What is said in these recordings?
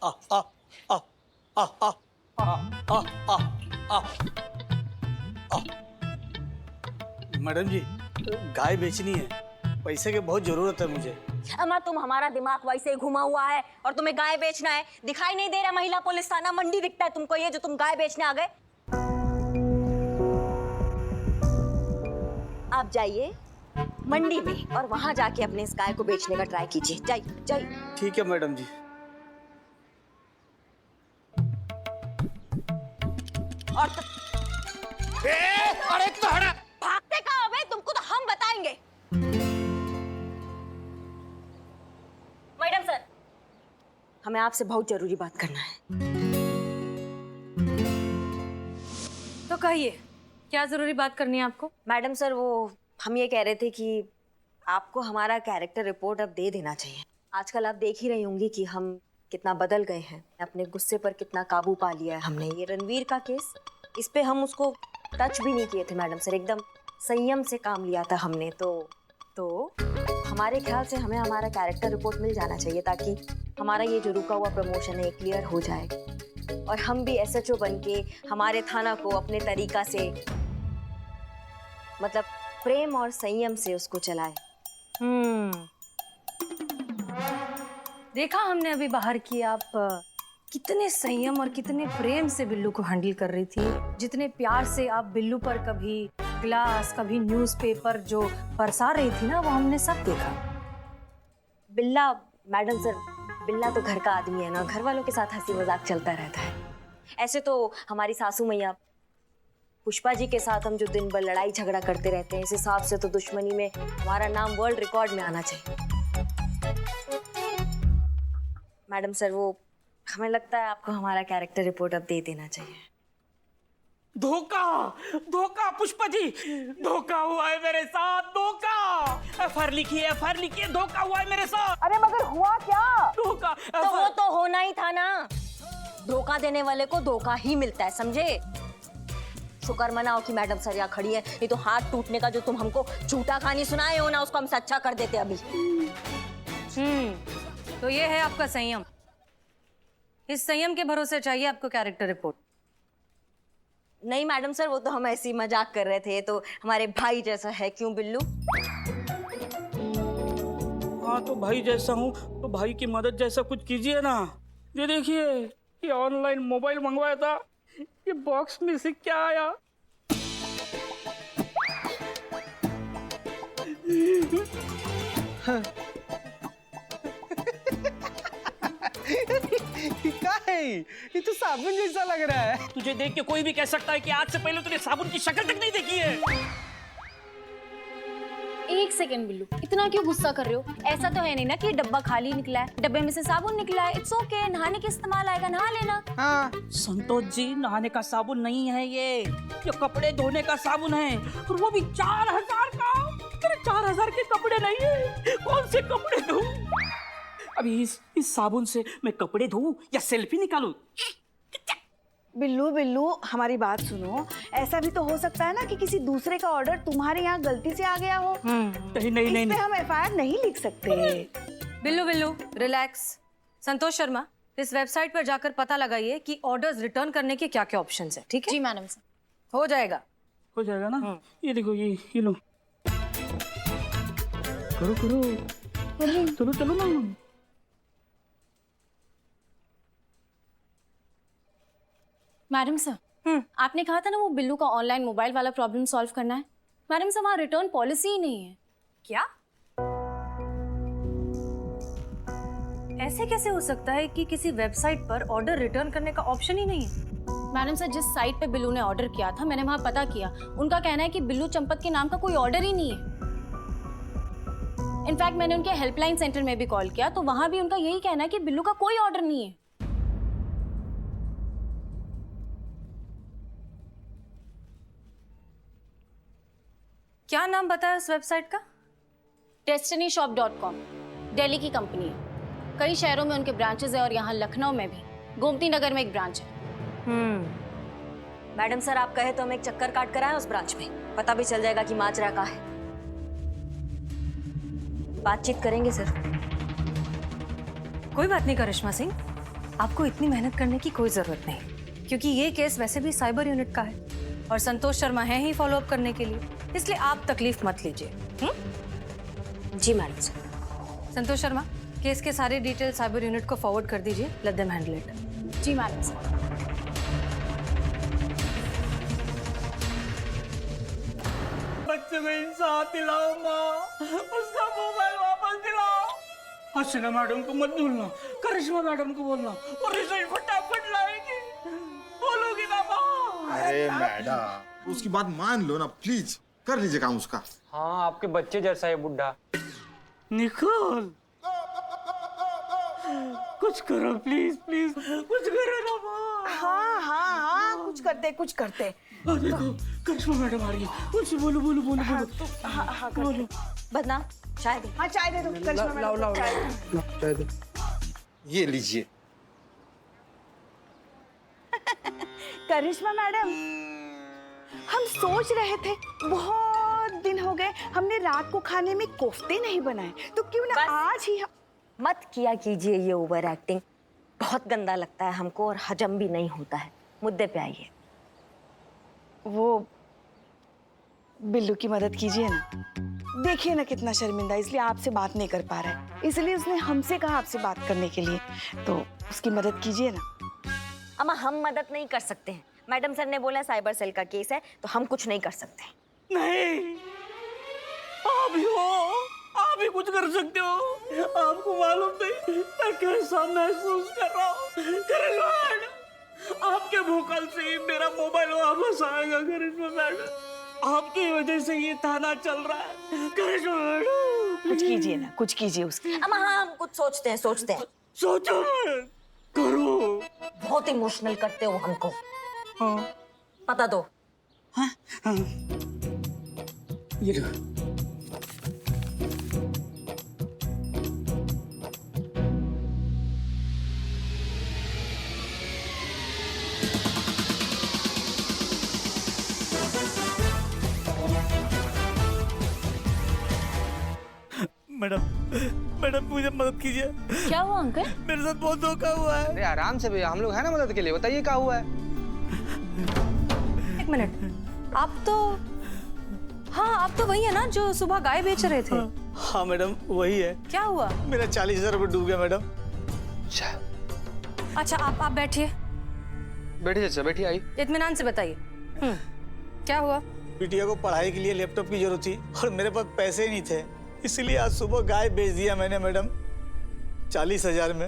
आ आ आ आ आ आ आ आ आ madam जी, गाय बेचनी है, पैसे की बहुत जरूरत है मुझे। अम्मा तुम हमारा दिमाग वैसे ही घुमा हुआ है और तुम्हें गाय बेचना है। दिखाई नहीं दे रहा महिला पुलिस थाना मंडी दिखता है तुमको ये जो तुम गाय बेचने आ गए। आप जाइए मंडी में और वहां जाके अपने इस गाय को बेचने का ट्राई कीजिए। जाइए जाइए। ठीक है मैडम जी। और अरे तुम्हारा भागते कहाँ हो बे? तुमको तो हम बताएंगे। मैडम सर, हमें आपसे बहुत जरूरी बात करना है। तो कहिए, क्या जरूरी बात करनी है आपको? मैडम सर, वो हम ये कह रहे थे कि आपको हमारा कैरेक्टर रिपोर्ट अब दे देना चाहिए। आजकल आप देख ही रही होंगी कि हम कितना बदल गए हैं, अपने गुस्से पर कितना काबू पा लिया है हमने। ये रणवीर का केस, इस पे हम उसको टच भी नहीं किए थे मैडम सर, एकदम संयम से काम लिया था हमने। तो हमारे ख्याल से हमें हमारा कैरेक्टर रिपोर्ट मिल जाना चाहिए ताकि हमारा ये जो रुका हुआ प्रमोशन है क्लियर हो जाए और हम भी SHO बन के हमारे थाना को अपने तरीका से, मतलब प्रेम और संयम से उसको चलाए। देखा हमने अभी बाहर की आप कितने संयम और कितने प्रेम से बिल्लू को हैंडल कर रही थी। जितने प्यार से आप बिल्लू पर कभी ग्लास कभी न्यूज़पेपर जो बरसा रही थी ना, वो हमने सब देखा। बिल्ला मैडम सर, बिल्ला तो घर का आदमी है ना, घर वालों के साथ हंसी मजाक चलता रहता है। ऐसे तो हमारी सासू मैया पुष्पा जी के साथ हम जो दिन भर लड़ाई झगड़ा करते रहते हैं, इस हिसाब से तो दुश्मनी में हमारा नाम वर्ल्ड रिकॉर्ड में आना चाहिए। मैडम सर, वो हमें लगता है आपको हमारा कैरेक्टर रिपोर्ट अब दे देना चाहिए। धोखा धोखा पुष्पा जी, धोखा हुआ है मेरे साथ, धोखा। FIR लिखिए, FIR लिखिए, धोखा हुआ है मेरे साथ। अरे मगर हुआ क्या? धोखा तो वो तो होना ही था ना, धोखा देने वाले को धोखा ही मिलता है, समझे? शुक्र मनाओ कि मैडम सर यहाँ खड़ी है, ये तो हाथ टूटने का जो तुम हमको झूठा कहानी सुनाए हो ना, उसको हम सच्चा कर देते अभी। तो ये है आपका संयम। इस संयम के भरोसे चाहिए आपको कैरेक्टर रिपोर्ट? नहीं मैडम सर, वो तो हम ऐसे ही मजाक कर रहे थे, तो हमारे भाई जैसा है, क्यों बिल्लू? हाँ तो भाई जैसा हूँ तो भाई की मदद जैसा कुछ कीजिए ना। ये देखिए, ये ऑनलाइन मोबाइल मंगवाया था, ये बॉक्स में से क्या आया? क्या है? ये तो साबुन जैसा लग रहा है। तुझे देख के कोई भी कह सकता है कि आज से पहले तूने साबुन की शक्ल तक नहीं देखी है। एक सेकेंड बिल्लू, इतना क्यों गुस्सा कर रहे हो? ऐसा तो है नहीं ना कि डब्बा खाली निकला है, डब्बे में से साबुन निकला है। इट्स ओके, नहाने के इस्तेमाल आएगा, नहा लेना। हाँ। संतोष जी, नहाने का साबुन नहीं है ये कपड़े धोने का साबुन है, और वो भी 4000 का। तेरे 4000 के कपड़े नहीं है, कौन से कपड़े धोऊं? अभी इस साबुन से मैं कपड़े धोऊं या सेल्फी निकालूं? बिल्लू बिल्लू, हमारी बात सुनो। ऐसा भी तो हो सकता है ना कि किसी दूसरे का ऑर्डर तुम्हारे यहाँ गलती से आ गया हो। नहीं इस पे हम FIR नहीं लिख सकते। बिल्लू रिलैक्स। संतोष शर्मा, इस वेबसाइट पर जाकर पता लगाइए कि ऑर्डर्स रिटर्न करने के क्या क्या ऑप्शंस हैं, ठीक है? जी मैडम सर। हो जाएगा। हो जाएगा ना? ये देखो, ये लो, करो चलो चलो ना। मैडम सर, आपने कहा था ना वो बिल्लू का ऑनलाइन मोबाइल वाला प्रॉब्लम सॉल्व करना है। मैडम सर, वहाँ रिटर्न पॉलिसी ही नहीं है। क्या? ऐसे कैसे हो सकता है कि किसी वेबसाइट पर ऑर्डर रिटर्न करने का ऑप्शन ही नहीं है? मैडम सर, जिस साइट पे बिल्लू ने ऑर्डर किया था, मैंने वहाँ पता किया। उनका कहना है कि बिल्लू चंपत के नाम का कोई ऑर्डर ही नहीं है। इनफैक्ट मैंने उनके हेल्पलाइन सेंटर में भी कॉल किया, तो वहाँ भी उनका यही कहना है कि बिल्लू का कोई ऑर्डर नहीं है। क्या नाम बताया उस वेबसाइट का? destinyshop.com, दिल्ली की कंपनी है। कई शहरों में उनके ब्रांचेस है और यहाँ लखनऊ में भी, गोमती नगर में एक ब्रांच है। मैडम सर, आप कहे तो हम एक चक्कर काट कर आए उस ब्रांच में, पता भी चल जाएगा कि माजरा का है। बातचीत करेंगे सर। कोई बात नहीं करिश्मा सिंह, आपको इतनी मेहनत करने की कोई जरूरत नहीं, क्योंकि ये केस वैसे भी साइबर यूनिट का है और संतोष शर्मा है ही फॉलो अप करने के लिए, इसलिए आप तकलीफ मत लीजिए। जी madam sir. Santosh Sharma, case के सारे डिटेल साइबर यूनिट को फॉरवर्ड कर दीजिए। Let them handle it. जी मैडम सर। बच्चे को इंसाफ दिलाओ माँ, उसका मोबाइल वापस दिलाओ। हसीना मैडम को मत भूलना, करिश्मा मैडम को बोलना और रिजल्ट फटाफट लाएगी। बोलोगी ना माँ? अरे मैडम, उसकी बात मान लो ना प्लीज, कर लीजिए काम उसका। हाँ, आपके बच्चे जैसा है बुड्ढा। निकोल, कुछ करो प्लीज प्लीज, कुछ करो ना माँ। हाँ हाँ हाँ, कुछ करते। देखो करिश्मा मैडम आ रही है, कुछ बोलो बोलो बोलो बोलो। हाँ हाँ करते। बोलो। बदनाम चाय दे। हाँ चाय दे दो करिश्मा मैडम को, चाय दो। ये लीजिए। करिश्मा मैडम, हम सोच रहे थे बहुत दिन हो गए हमने रात को खाने में कोफ्ते नहीं बनाए, तो क्यों ना बस। आज ही मत किया कीजिए ये ओवर एक्टिंग, बहुत गंदा लगता है हमको और हजम भी नहीं होता है। मुद्दे पे आइए। वो बिल्लू की मदद कीजिए ना। देखिए ना कितना शर्मिंदा, इसलिए आपसे बात नहीं कर पा रहा है, इसलिए उसने हमसे कहा आपसे बात करने के लिए, तो उसकी मदद कीजिए ना। अम्मा हम मदद नहीं कर सकते हैं, मैडम सर ने बोला साइबर सेल का केस है तो हम कुछ नहीं कर सकते। नहीं, आप ही हो, आप ही कुछ कर सकते हो। आपको मालूम नहीं मैं कैसा महसूस कर रहा हूँ। करिश्मा मैडम, आपके भूकल से ही मेरा मोबाइल वापस आएगा। करिश्मा मैडम, आपकी वजह से ये थाना चल रहा है। करिश्मा मैडम, कुछ कीजिए ना, कुछ कीजिए उसकी। अम्मा हाँ, हम कुछ सोचते हैं। सोचो मत, करो। बहुत इमोशनल करते हो हमको। हाँ पता दो। हाँ हाँ, ये लो। मैडम मुझे मदद कीजिए। क्या हुआ अंकल? मेरे साथ बहुत धोखा हुआ है। अरे आराम से भैया, हम लोग हैं ना मदद के लिए। बताइए क्या हुआ है। एक मिनट, आप तो वही है ना जो सुबह गाय बेच रहे थे? हाँ मैडम वही है। क्या हुआ? मेरा 40,000 रुपये डूब गया मैडम। अच्छा आप बैठिए, बैठिए चाचा, बैठिए। आई इत्मीनान से बताइए। क्या हुआ? बिटिया को पढ़ाई के लिए लैपटॉप की जरूरत थी और मेरे पास पैसे नहीं थे, इसलिए आज सुबह गाय बेच दिया मैंने मैडम 40,000 में।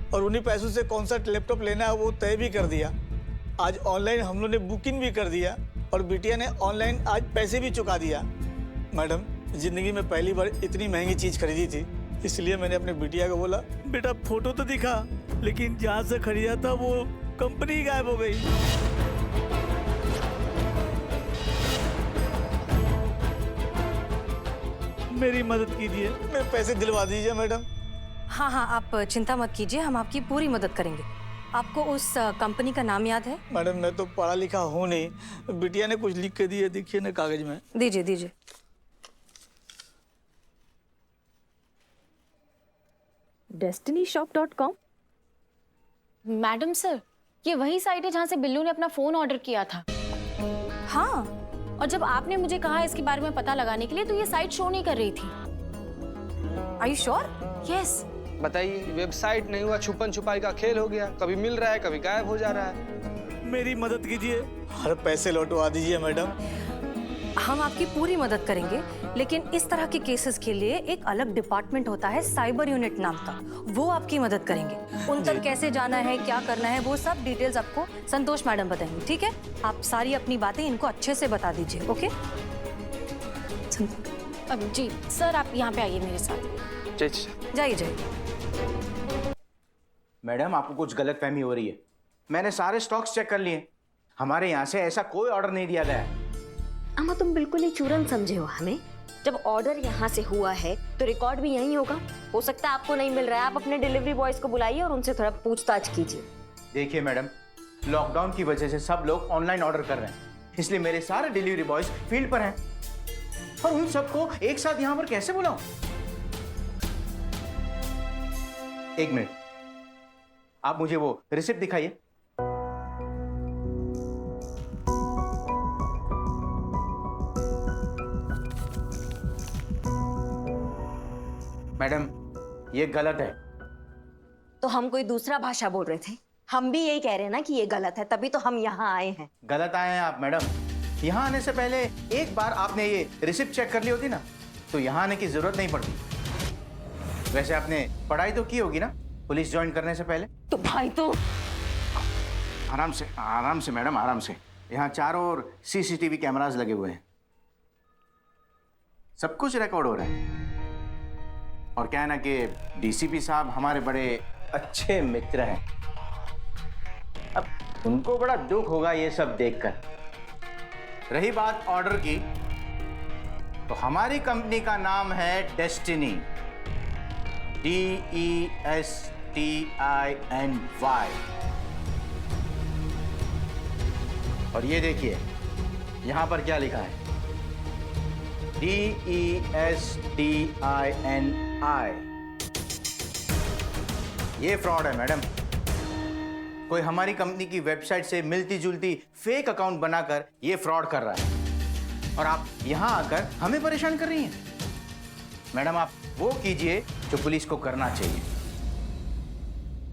और उन्हीं पैसों से कौन सा लैपटॉप लेना है वो तय भी कर दिया। आज ऑनलाइन हम लोग ने बुकिंग भी कर दिया और बिटिया ने ऑनलाइन आज पैसे भी चुका दिया। मैडम जिंदगी में पहली बार इतनी महंगी चीज खरीदी थी, इसलिए मैंने अपने बिटिया को बोला बेटा फोटो तो दिखा, लेकिन जहाँ से खरीदा था वो कंपनी गायब हो गई। मेरी मदद कीजिए, मेरे पैसे दिलवा दीजिए मैडम। हाँ, आप चिंता मत कीजिए, हम आपकी पूरी मदद करेंगे। आपको उस कंपनी का नाम याद है? मैडम मैं तो पढ़ा लिखा हूँ नहीं, बिटिया ने कुछ लिख के दिए, देखिए ना कागज में। दीजिए। destinyshop.com। मैडम सर, ये वही साइट है जहाँ से बिल्लू ने अपना फोन ऑर्डर किया था। हाँ, और जब आपने मुझे कहा इसके बारे में पता लगाने के लिए, तो ये साइट शो नहीं कर रही थी। Are you sure? यस। बताइए, वेबसाइट नहीं हुआ, छुपन छुपाई का खेल हो गया। कभी मिल रहा है, कभी गायब हो जा रहा है। मेरी मदद कीजिए, हर पैसे लौटवा दीजिए मैडम। हम आपकी पूरी मदद करेंगे, लेकिन इस तरह के केसेस के लिए एक अलग डिपार्टमेंट होता है साइबर यूनिट नाम का, वो आपकी मदद करेंगे। उन तक कैसे जाना है, क्या करना है, वो सब डिटेल्स आपको संतोष मैडम बताएंगे। ठीक है, आप सारी अपनी बातें इनको अच्छे से बता दीजिए। ओके अब जी सर, आप यहाँ पे आइए मेरे साथ। जाइए। मैडम आपको कुछ गलतफहमी हो रही है। मैंने सारे स्टॉक्स चेक कर लिए, हमारे यहाँ से ऐसा कोई ऑर्डर नहीं दिया गया है। अम्मा तुम बिल्कुल ही चूरन समझे हो हमें। जब ऑर्डर यहाँ से हुआ है तो रिकॉर्ड भी यहीं होगा। हो सकता है आपको नहीं मिल रहा है, आप अपने डिलीवरी बॉयज को बुलाइए और उनसे थोड़ा पूछताछ कीजिए। देखिए मैडम, लॉकडाउन की वजह से सब लोग ऑनलाइन ऑर्डर कर रहे हैं, इसलिए मेरे सारे डिलीवरी बॉयज फील्ड पर हैं और उन सबको एक साथ यहाँ पर कैसे बुलाऊं? एक मिनट, आप मुझे वो रिसिप्ट दिखाइए। मैडम, ये गलत है। तो हम कोई दूसरा भाषा बोल रहे थे? हम भी यही कह रहे हैं ना कि ये गलत है, तभी तो हम यहाँ आए हैं। गलत आए हैं आप मैडम। यहाँ आने से पहले एक बार आपने ये रिसिप्ट चेक कर ली होती ना, तो यहाँ आने की जरूरत नहीं पड़ती। वैसे आपने पढ़ाई तो की होगी ना पुलिस ज्वाइन करने से पहले? तो भाई तो आराम से मैडम, आराम से। यहाँ चारों ओर सीसीटीवी कैमरास लगे हुए हैं, सब कुछ रिकॉर्ड हो रहा है। और क्या है ना कि डीसीपी साहब हमारे बड़े अच्छे मित्र हैं। अब उनको बड़ा दुख होगा ये सब देखकर। रही बात ऑर्डर की, तो हमारी कंपनी का नाम है डेस्टिनी, DESTINY। और ये देखिए यहां पर क्या लिखा है, DESTINI। ये फ्रॉड है मैडम। कोई हमारी कंपनी की वेबसाइट से मिलती जुलती फेक अकाउंट बनाकर ये फ्रॉड कर रहा है, और आप यहां आकर हमें परेशान कर रही हैं। मैडम, आप वो कीजिए जो पुलिस को करना चाहिए,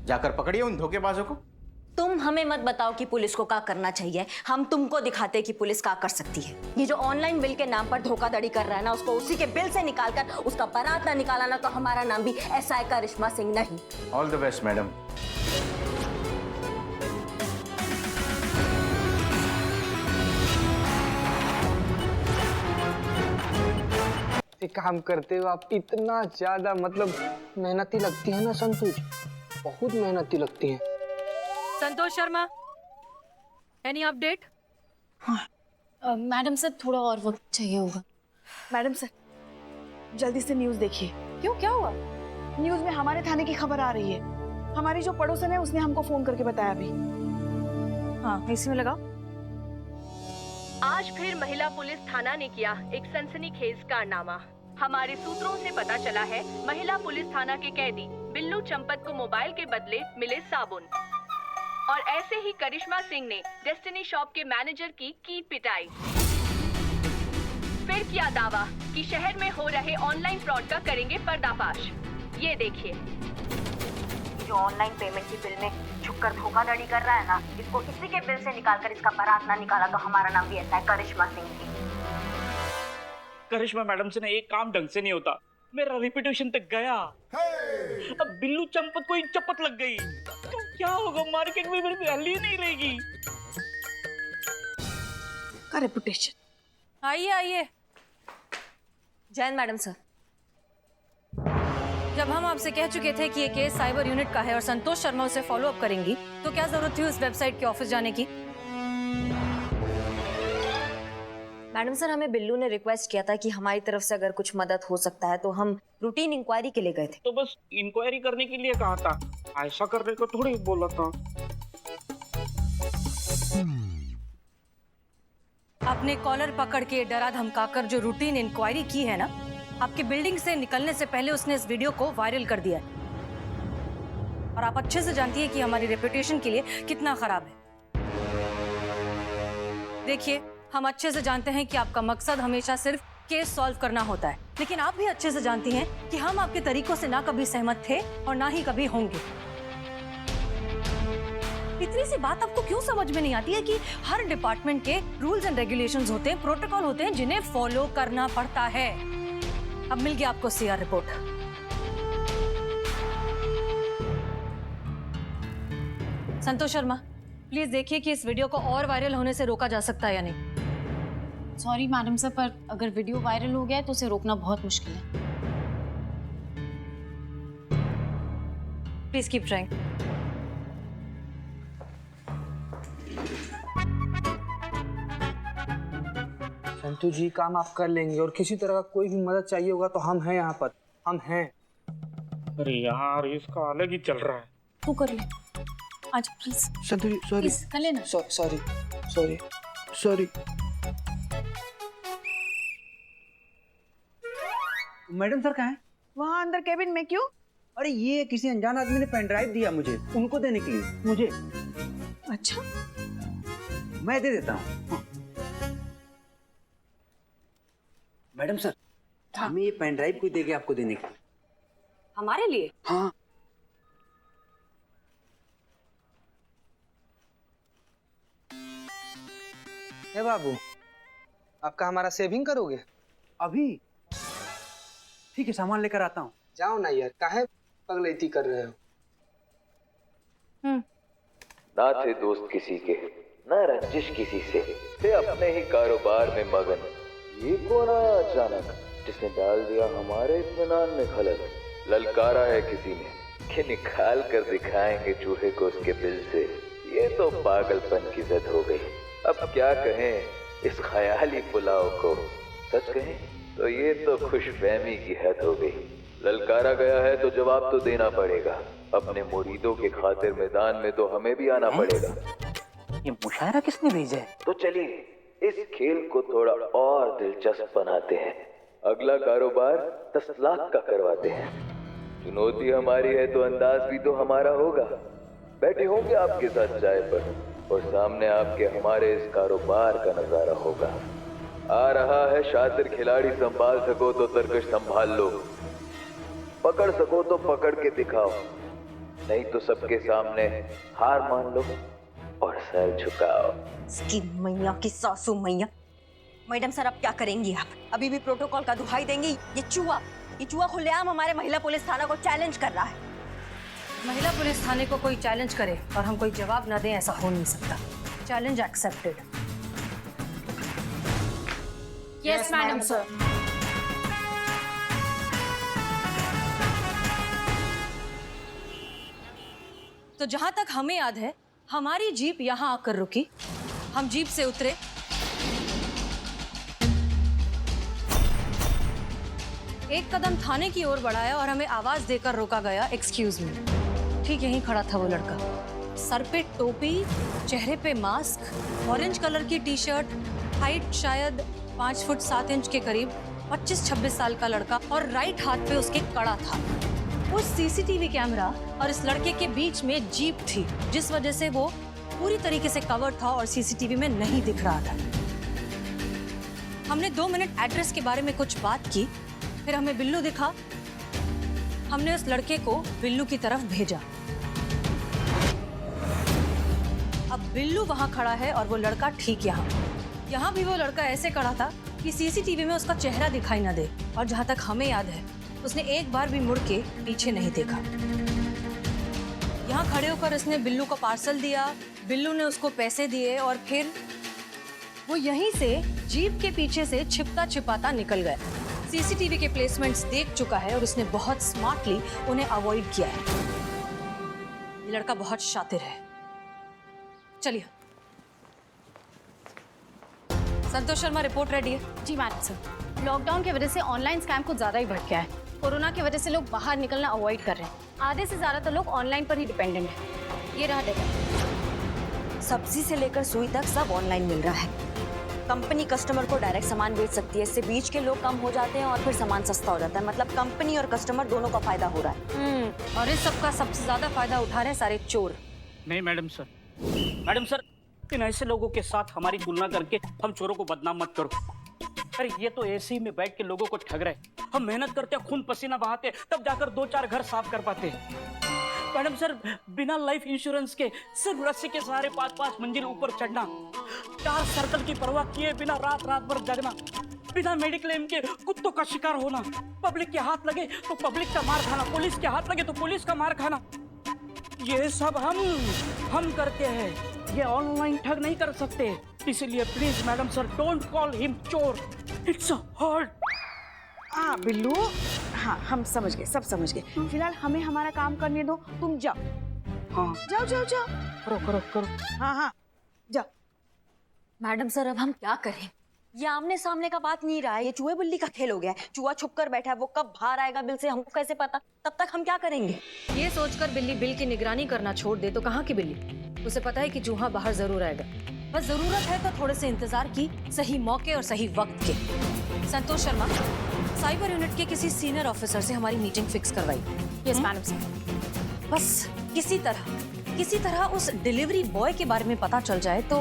जाकर पकड़िए उन धोखेबाजों को। तुम हमें मत बताओ कि पुलिस को क्या करना चाहिए, हम तुमको दिखाते कि पुलिस क्या कर सकती है। ये जो ऑनलाइन बिल के नाम पर धोखाधड़ी कर रहा है ना, उसको उसी के बिल से निकालकर उसका बारात ना निकाला ना, तो हमारा नाम भी SI करिश्मा सिंह नहीं। All the best madam. एक काम करते हो आप, इतना ज्यादा मतलब मेहनती लगती है ना संतोष, बहुत मेहनती लगती है। Santosh Sharma, any update? Madam sir थोड़ा और वक्त चाहिए होगा। मैडम सर, जल्दी से न्यूज़ देखिए। क्यों, क्या हुआ? न्यूज़ में हमारे थाने की खबर आ रही है। हमारी जो पड़ोसन है उसने हमको फोन करके बताया अभी। हाँ, इसी में लगाओ। आज फिर महिला पुलिस थाना ने किया एक सनसनीखेज कारनामा। हमारे सूत्रों से पता चला है महिला पुलिस थाना के कैदी बिल्लू चंपत को मोबाइल के बदले मिले साबुन, और ऐसे ही करिश्मा सिंह ने डेस्टिनी शॉप के मैनेजर की पिटाई। फिर किया दावा कि शहर में हो रहे ऑनलाइन फ्रॉड का करेंगे पर्दाफाश। ये देखिए, जो ऑनलाइन पेमेंट की बिल में छुपकर धोखाधड़ी कर रहा है ना, इसको इसी के बिल से निकालकर इसका बारात ना निकाला तो हमारा नाम भी ऐसा है करिश्मा सिंह थी। करिश्मा मैडम से ना एक काम ढंग से नहीं होता, मेरा रेपुटेशन तक गया। अब बिल्लू चंपत को एक चपत लग गई तो क्या होगा, मार्केट में मेरी वैल्यू नहीं रहेगी। का रेपुटेशन। आइए आइए। जैन मैडम सर, जब हम आपसे कह चुके थे कि ये केस साइबर यूनिट का है और संतोष शर्मा उसे फॉलो अप करेंगी, तो क्या जरूरत थी उस वेबसाइट के ऑफिस जाने की? मैडम सर, हमें बिल्लू ने रिक्वेस्ट किया था कि हमारी तरफ से अगर कुछ मदद हो सकता है तो हम रूटीन इंक्वायरी के लिए गए थे। तो बस इंक्वायरी करने के लिए कहा था, ऐसा करने को थोड़ी बोला था। आपने कॉलर पकड़ के डरा धमकाकर जो रूटीन इंक्वायरी की है ना, आपकी बिल्डिंग से निकलने से पहले उसने इस वीडियो को वायरल कर दिया है। और आप अच्छे से जानती है कि हमारी रेपुटेशन के लिए कितना खराब है। देखिए, हम अच्छे से जानते हैं कि आपका मकसद हमेशा सिर्फ केस सॉल्व करना होता है, लेकिन आप भी अच्छे से जानती हैं कि हम आपके तरीकों से ना कभी सहमत थे और ना ही कभी होंगे। इतनी सी बात आपको क्यों समझ में नहीं आती है कि हर डिपार्टमेंट के रूल्स एंड रेगुलेशंस होते हैं, प्रोटोकॉल होते हैं जिन्हें फॉलो करना पड़ता है। अब मिल गया आपको CR report. Santosh Sharma, please देखिए कि इस वीडियो को और वायरल होने से रोका जा सकता है या नहीं। सॉरी मैडम सर, पर अगर वीडियो वायरल हो गया है तो उसे रोकना बहुत मुश्किल है। Please keep trying. Santosh ji, काम आप कर लेंगे, और किसी तरह का कोई भी मदद चाहिए होगा तो हम हैं यहाँ पर, हम हैं। अरे यार, इसका अलग ही चल रहा है। तू कर ले आज please. Santosh ji, sorry, please कर लेना। Sorry sorry sorry. Madam sir कहाँ हैं? वहाँ अंदर केबिन में। क्यों? अरे ये किसी अनजान आदमी ने पेन ड्राइव दिया मुझे, उनको देने के लिए। मुझे अच्छा, मैं दे देता हूँ। हाँ। मैडम सर, हमें ये पेन ड्राइव कोई देगा आपको देने के लिए? हमारे लिए? हाँ। हे बाबू, आपका हमारा सेविंग करोगे? अभी? ठीक है, सामान लेकर आता हूँ। जाओ ना यार, काहे पगलैती कर रहे हो? ना थे दोस्त किसी के, ना रंजिश किसी से, थे अपने ही कारोबार में मगन। ये कौन आया अचानक जिसने डाल दिया हमारे इत्मीनान में खलल? ललकारा है किसी ने कि निकाल कर दिखाएंगे चूहे को उसके बिल से। ये तो पागलपन की जद हो गई। अब क्या कहें इस ख्याली पुलाव को? सच कहें तो ये तो खुशफहमी की हद हो गई। ललकारा गया है तो जवाब तो देना पड़ेगा। अपने मुरीदों के खातिर मैदान में तो हमें भी आना पड़ेगा। ये मुशायरा किसने भेजा है? तो चलिए इस खेल को थोड़ा और दिलचस्प बनाते हैं। अगला कारोबार 10 लाख का करवाते हैं। चुनौती हमारी है तो अंदाज भी तो हमारा होगा। बैठे होंगे आपके साथ चाय पर और सामने आपके हमारे इस कारोबार का नजारा होगा। आ रहा है शातिर खिलाड़ी, संभाल सको तो तरकश संभाल लो, पकड़ सको तो पकड़ के दिखाओ, नहीं तो सबके सामने हार मान लो और सर झुकाओ। इसकी मैया की सासू मैया। मैडम सर, अब क्या करेंगी आप? अभी भी प्रोटोकॉल का दुहाई देंगी? ये चूहा खुलेआम हमारे महिला पुलिस थाना को चैलेंज कर रहा है। महिला पुलिस थाने को कोई चैलेंज करे और हम कोई जवाब ना दें, ऐसा हो नहीं सकता। Challenge accepted. Yes madam sir. तो जहां तक हमें याद है, हमारी जीप यहां आकर रुकी। हम जीप से उतरे, एक कदम थाने की ओर बढ़ाया और हमें आवाज देकर रोका गया, एक्सक्यूज मी। ठीक यहीं खड़ा था वो लड़का, सर पे टोपी, चेहरे पे मास्क, ऑरेंज कलर की टी शर्ट, हाइट शायद 5 फुट 7 इंच के करीब, 25-26 साल का लड़का, और राइट हाथ पे उसके कड़ा था। उस सीसीटीवी कैमरा और इस लड़के के बीच में जीप थी, जिस वजह से वो पूरी तरीके से कवर था और सीसीटीवी में नहीं दिख रहा था। हमने 2 मिनट एड्रेस के बारे में कुछ बात की, फिर हमें बिल्लू दिखा। हमने उस लड़के को बिल्लू की तरफ भेजा। अब बिल्लू वहां खड़ा है और वो लड़का ठीक यहाँ भी वो लड़का ऐसे खड़ा था कि सीसीटीवी में उसका चेहरा दिखाई ना दे, और जहां तक हमें याद है उसने एक बार भी मुड़ के पीछे नहीं देखा। यहाँ खड़े होकर उसने बिल्लू को पार्सल दिया, बिल्लू ने उसको पैसे दिए और फिर वो यहीं से जीप के पीछे से छिपता छिपाता निकल गया। सीसीटीवी के प्लेसमेंट्स देख चुका है और उसने बहुत स्मार्टली उन्हें अवॉइड किया है। ये लड़का बहुत शातिर है। चलिए। संतोष शर्मा, रिपोर्ट रेडी है? जी मैडम सर। लॉकडाउन की वजह से ऑनलाइन स्कैम कुछ ज्यादा ही बढ़ गया है। कोरोना की वजह से लोग बाहर निकलना अवॉइड कर रहे हैं। आधे से ज्यादा तो लोग ऑनलाइन पर ही डिपेंडेंट है। ये रहा डेटा। सब्जी से लेकर सुई तक सब ऑनलाइन मिल रहा है। कंपनी कस्टमर को डायरेक्ट सामान बेच सकती है, इससे बीच के लोग कम हो जाते हैं और फिर सामान सस्ता हो जाता है। मतलब कंपनी और कस्टमर दोनों का फायदा हो रहा है। और इस सब का सबसे ज्यादा फायदा उठा रहे हैं सारे चोर। नहीं मैडम सर, मैडम सर, इन ऐसे लोगों के साथ हमारी तुलना करके हम चोरों को बदनाम मत करो। अरे ये तो ऐसे ही में बैठ के लोगों को ठग रहे। हम मेहनत करते, खून पसीना बहाते, तब जाकर 2-4 घर साफ कर पाते। मैडम सर, बिना लाइफ इंश्योरेंस के सिर्फ रस्सी के सहारे 5-5 मंजिल ऊपर चढ़ना, 4 सर्कल की परवाह किए बिना रात भर जगना, बिना मेडिक्लेम के कुत्तों का शिकार होना, पब्लिक के हाथ लगे तो पब्लिक का मार खाना, पुलिस के हाथ लगे तो पुलिस का मार खाना, ये सब हम करते हैं। ये ऑनलाइन ठग नहीं कर सकते। इसीलिए please madam sir, don't call him चोर, इट्स हर्ट। हाँ बिल्लू, हाँ हम समझ गए, सब समझ गए। फिलहाल हमें हमारा काम करने दो, तुम जाओ। हाँ जाओ। करो। हाँ जाओ। मैडम सर, अब हम क्या करें? ये आमने सामने का बात नहीं रहा है, ये चूहे बिल्ली का खेल हो गया है। चूहा छुप कर बैठा है, वो कब बाहर आएगा बिल से हमको कैसे पता? तब तक हम क्या करेंगे? ये सोचकर बिल्ली बिल की निगरानी करना छोड़ दे तो कहाँ की बिल्ली? उसे पता है कि चूहा बाहर जरूर आएगा। बस जरूरत है तो थोड़े से इंतजार की, सही मौके और सही वक्त के। संतोष शर्मा, साइबर यूनिट के किसी सीनियर ऑफिसर से हमारी मीटिंग फिक्स करवाई। Yes madam sir. बस किसी तरह उस डिलीवरी बॉय के बारे में पता चल जाए तो।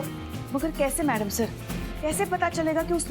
मगर कैसे मैडम सर, कैसे पता चलेगा कि उस